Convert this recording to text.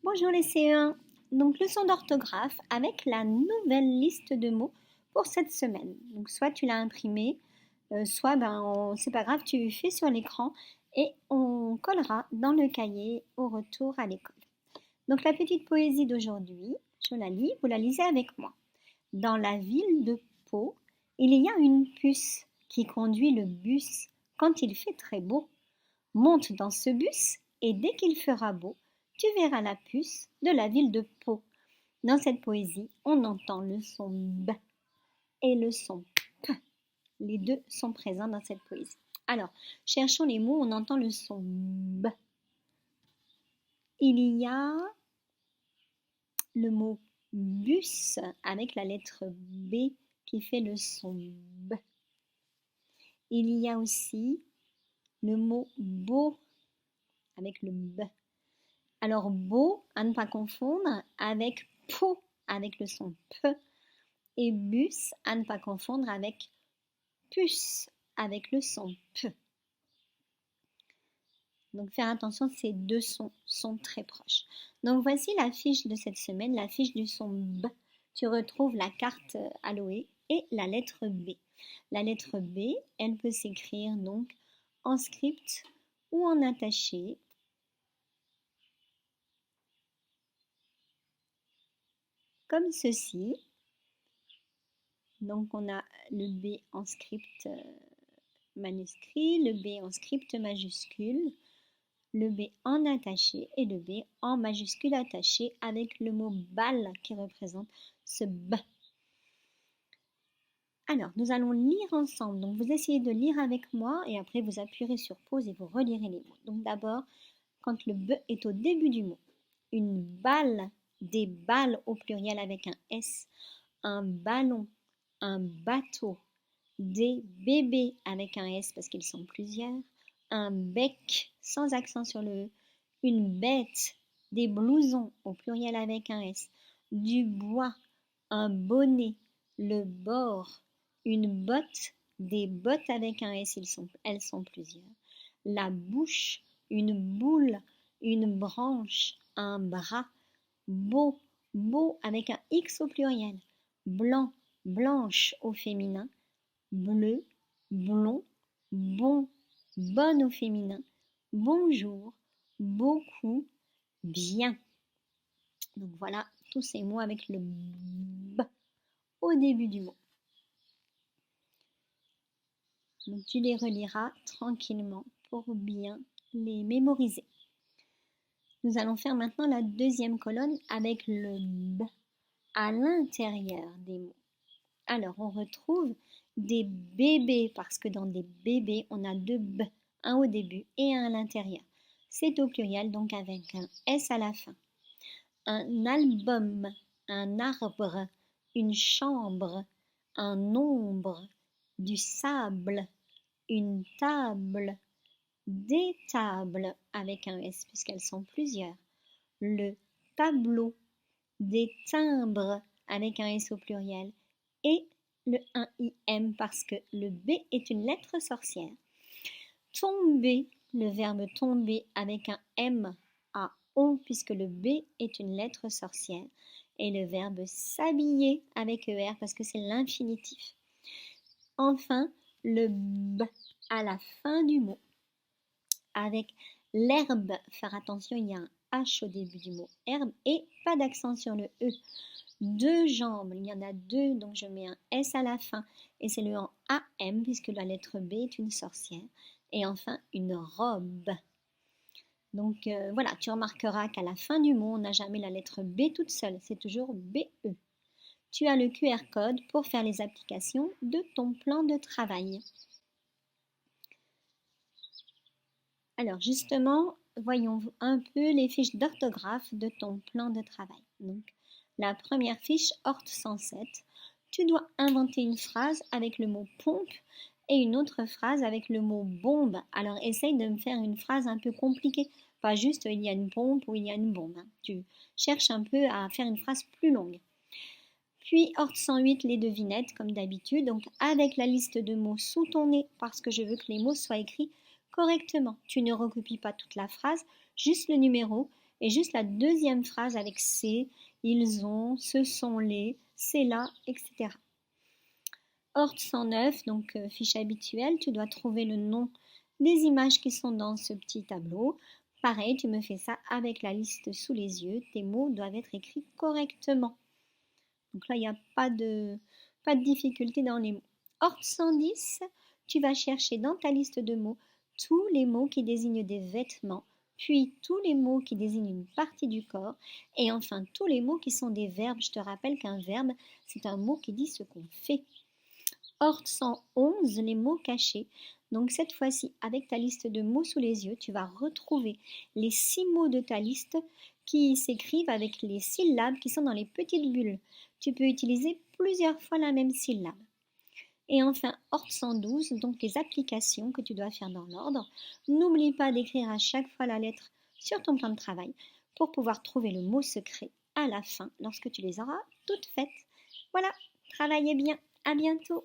Bonjour les CE1, donc leçon d'orthographe avec la nouvelle liste de mots pour cette semaine. Donc soit tu l'as imprimé, soit c'est pas grave, tu fais sur l'écran et on collera dans le cahier au retour à l'école. Donc la petite poésie d'aujourd'hui, je la lis, vous la lisez avec moi. Dans la ville de Pau, il y a une puce qui conduit le bus quand il fait très beau. Monte dans ce bus et dès qu'il fera beau, tu verras la puce de la ville de Pau. Dans cette poésie, on entend le son B et le son P. Les deux sont présents dans cette poésie. Alors, cherchons les mots, on entend le son B. Il y a le mot bus avec la lettre B qui fait le son B. Il y a aussi le mot beau avec le B. Alors beau, à ne pas confondre avec peau avec le son P et bus, à ne pas confondre avec puce avec le son P. Donc faire attention, ces deux sons sont très proches. Donc voici la fiche de cette semaine, la fiche du son B. Tu retrouves la carte aloé et la lettre B. La lettre B, elle peut s'écrire donc en script ou en attaché. Comme ceci. Donc on a le B en script manuscrit, le B en script majuscule, le B en attaché et le B en majuscule attaché avec le mot balle qui représente ce B. Alors, nous allons lire ensemble. Donc, vous essayez de lire avec moi et après vous appuierez sur pause et vous relirez les mots. Donc, d'abord, quand le B est au début du mot, une balle, des balles au pluriel avec un S, un ballon, un bateau, des bébés avec un S parce qu'ils sont plusieurs, un bec sans accent sur le E, une bête, des blousons au pluriel avec un S, du bois, un bonnet, le bord, une botte, des bottes avec un S, elles sont plusieurs, la bouche, une boule, une branche, un bras, beau, beau avec un X au pluriel, blanc, blanche au féminin, bleu, blond, bon, bonne au féminin, bonjour, beaucoup, bien. Donc voilà tous ces mots avec le B au début du mot. Donc tu les reliras tranquillement pour bien les mémoriser. Nous allons faire maintenant la deuxième colonne avec le B à l'intérieur des mots. Alors, on retrouve des bébés parce que dans des bébés, on a deux B, un au début et un à l'intérieur. C'est au pluriel, donc avec un S à la fin. Un album, un arbre, une chambre, un nombre, du sable, une table, des tables avec un S puisqu'elles sont plusieurs. Le tableau, des timbres avec un S au pluriel et le 1IM parce que le B est une lettre sorcière. Tomber, le verbe tomber avec un M à on puisque le B est une lettre sorcière. Et le verbe s'habiller avec ER parce que c'est l'infinitif. Enfin, le B à la fin du mot avec l'herbe. Faire attention, il y a un H au début du mot herbe et pas d'accent sur le E. Deux jambes, il y en a deux, donc je mets un S à la fin et c'est le en AM puisque la lettre B est une sorcière. Et enfin, une robe. Donc voilà, tu remarqueras qu'à la fin du mot, on n'a jamais la lettre B toute seule, c'est toujours BE. Tu as le QR code pour faire les applications de ton plan de travail. Alors justement, voyons un peu les fiches d'orthographe de ton plan de travail. Donc, la première fiche, Horte 107, tu dois inventer une phrase avec le mot pompe et une autre phrase avec le mot bombe. Alors essaye de me faire une phrase un peu compliquée, pas juste il y a une pompe ou il y a une bombe. Tu cherches un peu à faire une phrase plus longue. Puis Horte 108, les devinettes comme d'habitude, donc avec la liste de mots sous ton nez parce que je veux que les mots soient écrits correctement. Tu ne recopies pas toute la phrase, juste le numéro et juste la deuxième phrase avec c'est, ils ont, ce sont les, c'est là, etc. Ordre 109, donc fiche habituelle, tu dois trouver le nom des images qui sont dans ce petit tableau. Pareil, tu me fais ça avec la liste sous les yeux. Tes mots doivent être écrits correctement. Donc là, il n'y a pas de difficulté dans les mots. Ordre 110, tu vas chercher dans ta liste de mots tous les mots qui désignent des vêtements, puis tous les mots qui désignent une partie du corps, et enfin tous les mots qui sont des verbes. Je te rappelle qu'un verbe, c'est un mot qui dit ce qu'on fait. Ordre 111, les mots cachés. Donc cette fois-ci, avec ta liste de mots sous les yeux, tu vas retrouver les 6 mots de ta liste qui s'écrivent avec les syllabes qui sont dans les petites bulles. Tu peux utiliser plusieurs fois la même syllabe. Et enfin, ordre 112, donc les applications que tu dois faire dans l'ordre. N'oublie pas d'écrire à chaque fois la lettre sur ton plan de travail pour pouvoir trouver le mot secret à la fin lorsque tu les auras toutes faites. Voilà, travaillez bien, à bientôt.